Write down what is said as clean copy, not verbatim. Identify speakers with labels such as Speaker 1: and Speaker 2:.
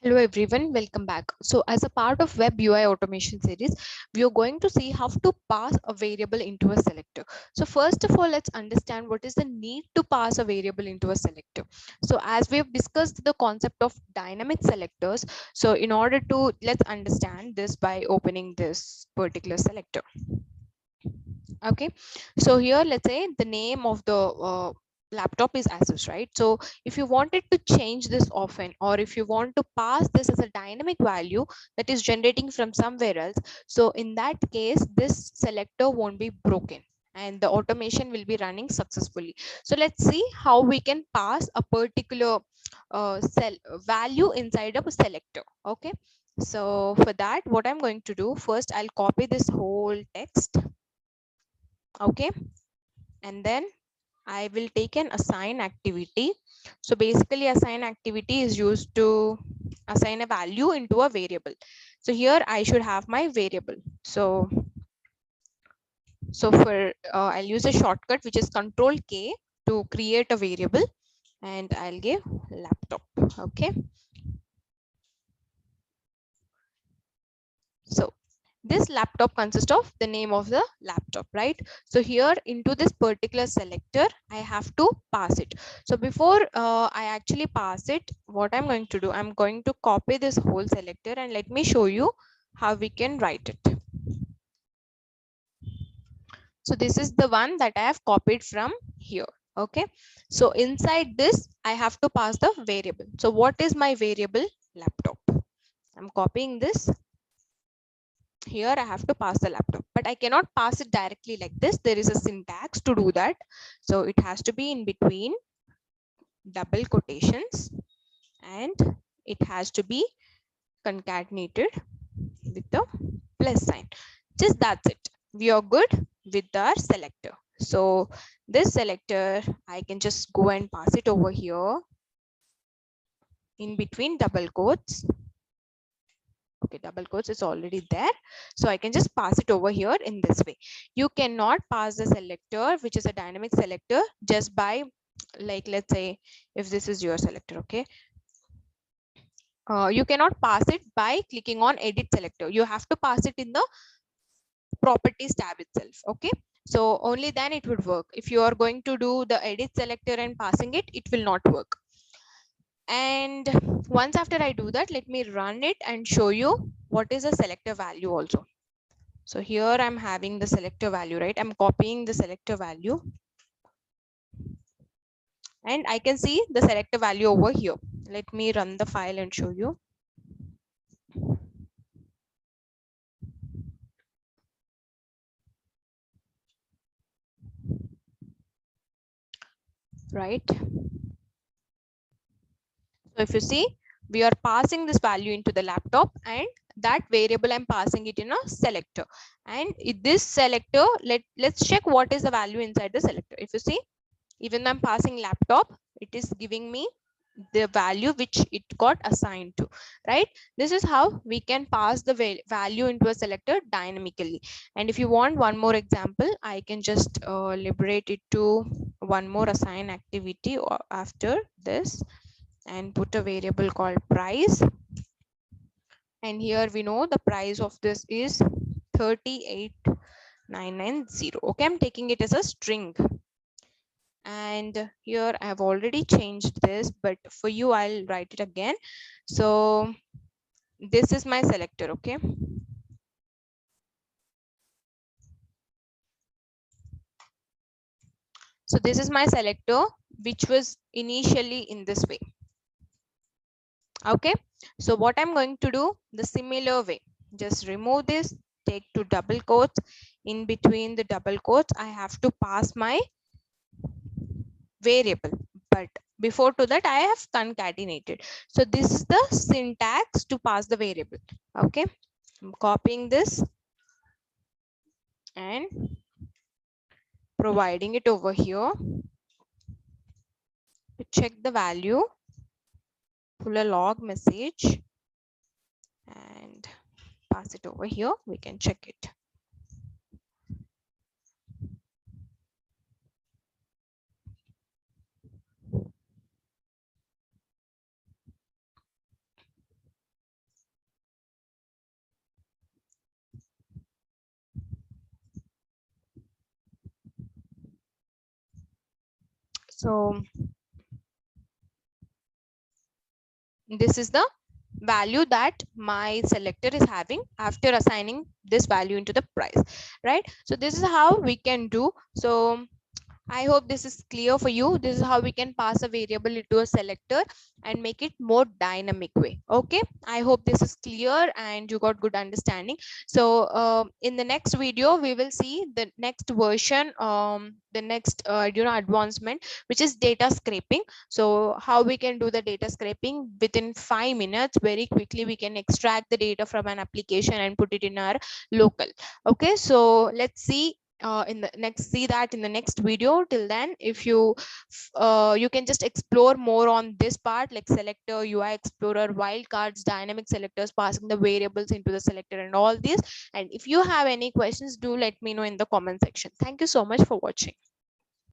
Speaker 1: Hello everyone, welcome back. So as a part of web UI automation series, we are going to see how to pass a variable into a selector. So first of all, let's understand what is the need to pass a variable into a selector. So as we have discussed the concept of dynamic selectors, so in order to let's understand this by opening this particular selector. Okay, so here let's say the name of the laptop is Asus, right? So if you wanted to change this often, or if you want to pass this as a dynamic value that is generating from somewhere else, so in that case this selector won't be broken and the automation will be running successfully. So let's see how we can pass a particular cell value inside of a selector. Okay, so for that, what I'm going to do first, I'll copy this whole text. Okay, and then I will take an assign activity. So basically assign activity is used to assign a value into a variable. So here I should have my variable. So for I'll use a shortcut which is Control K to create a variable, and I'll give laptop. Okay, so this laptop consists of the name of the laptop, right? So here into this particular selector I have to pass it. So before I actually pass it, what I'm going to do, I'm going to copy this whole selector and let me show you how we can write it. So this is the one that I have copied from here. Okay, so inside this I have to pass the variable. So what is my variable? Laptop. I'm copying this. Here I have to pass the laptop, but I cannot pass it directly like this. There is a syntax to do that. So it has to be in between double quotations and it has to be concatenated with the plus sign. Just that's it. We are good with our selector. So this selector, I can just go and pass it over here in between double quotes. Okay, double quotes is already there, so I can just pass it over here in this way. You cannot pass the selector, which is a dynamic selector, just by, like, let's say if this is your selector. Okay, you cannot pass it by clicking on edit selector. You have to pass it in the properties tab itself. Okay, so only then it would work. If you are going to do the edit selector and passing it, it will not work. And once after I do that, let me run it and show you what is a selector value also. So here I'm having the selector value, right? I'm copying the selector value and I can see the selector value over here. Let me run the file and show you. Right. So if you see, we are passing this value into the laptop and that variable I'm passing it in a selector. And this selector, let's check what is the value inside the selector. If you see, even though I'm passing laptop, it is giving me the value which it got assigned to, right? This is how we can pass the value into a selector dynamically. And if you want one more example, I can just liberate it to one more assign activity or after this and put a variable called price. And here we know the price of this is 38990. Okay, I'm taking it as a string. And here I have already changed this, but for you I'll write it again. So this is my selector. Okay, so this is my selector which was initially in this way. Okay, so what I'm going to do the similar way, just remove this, take to double quotes. In between the double quotes I have to pass my variable, but before to that I have concatenated. So this is the syntax to pass the variable. Okay, I'm copying this and providing it over here to check the value, pull a log message and pass it over here. We can check it. So this is the value that my selector is having after assigning this value into the price, right? So this is how we can do. So I hope this is clear for you. This is how we can pass a variable into a selector and make it more dynamic way. Okay, I hope this is clear and you got good understanding. So in the next video, we will see the next version, the next advancement, which is data scraping. So how we can do the data scraping within 5 minutes, very quickly we can extract the data from an application and put it in our local. Okay, so let's see in the next video. Till then, if you can just explore more on this part, like selector, UI explorer, wildcards, dynamic selectors, passing the variables into the selector and all these. And if you have any questions, do let me know in the comment section. Thank you so much for watching.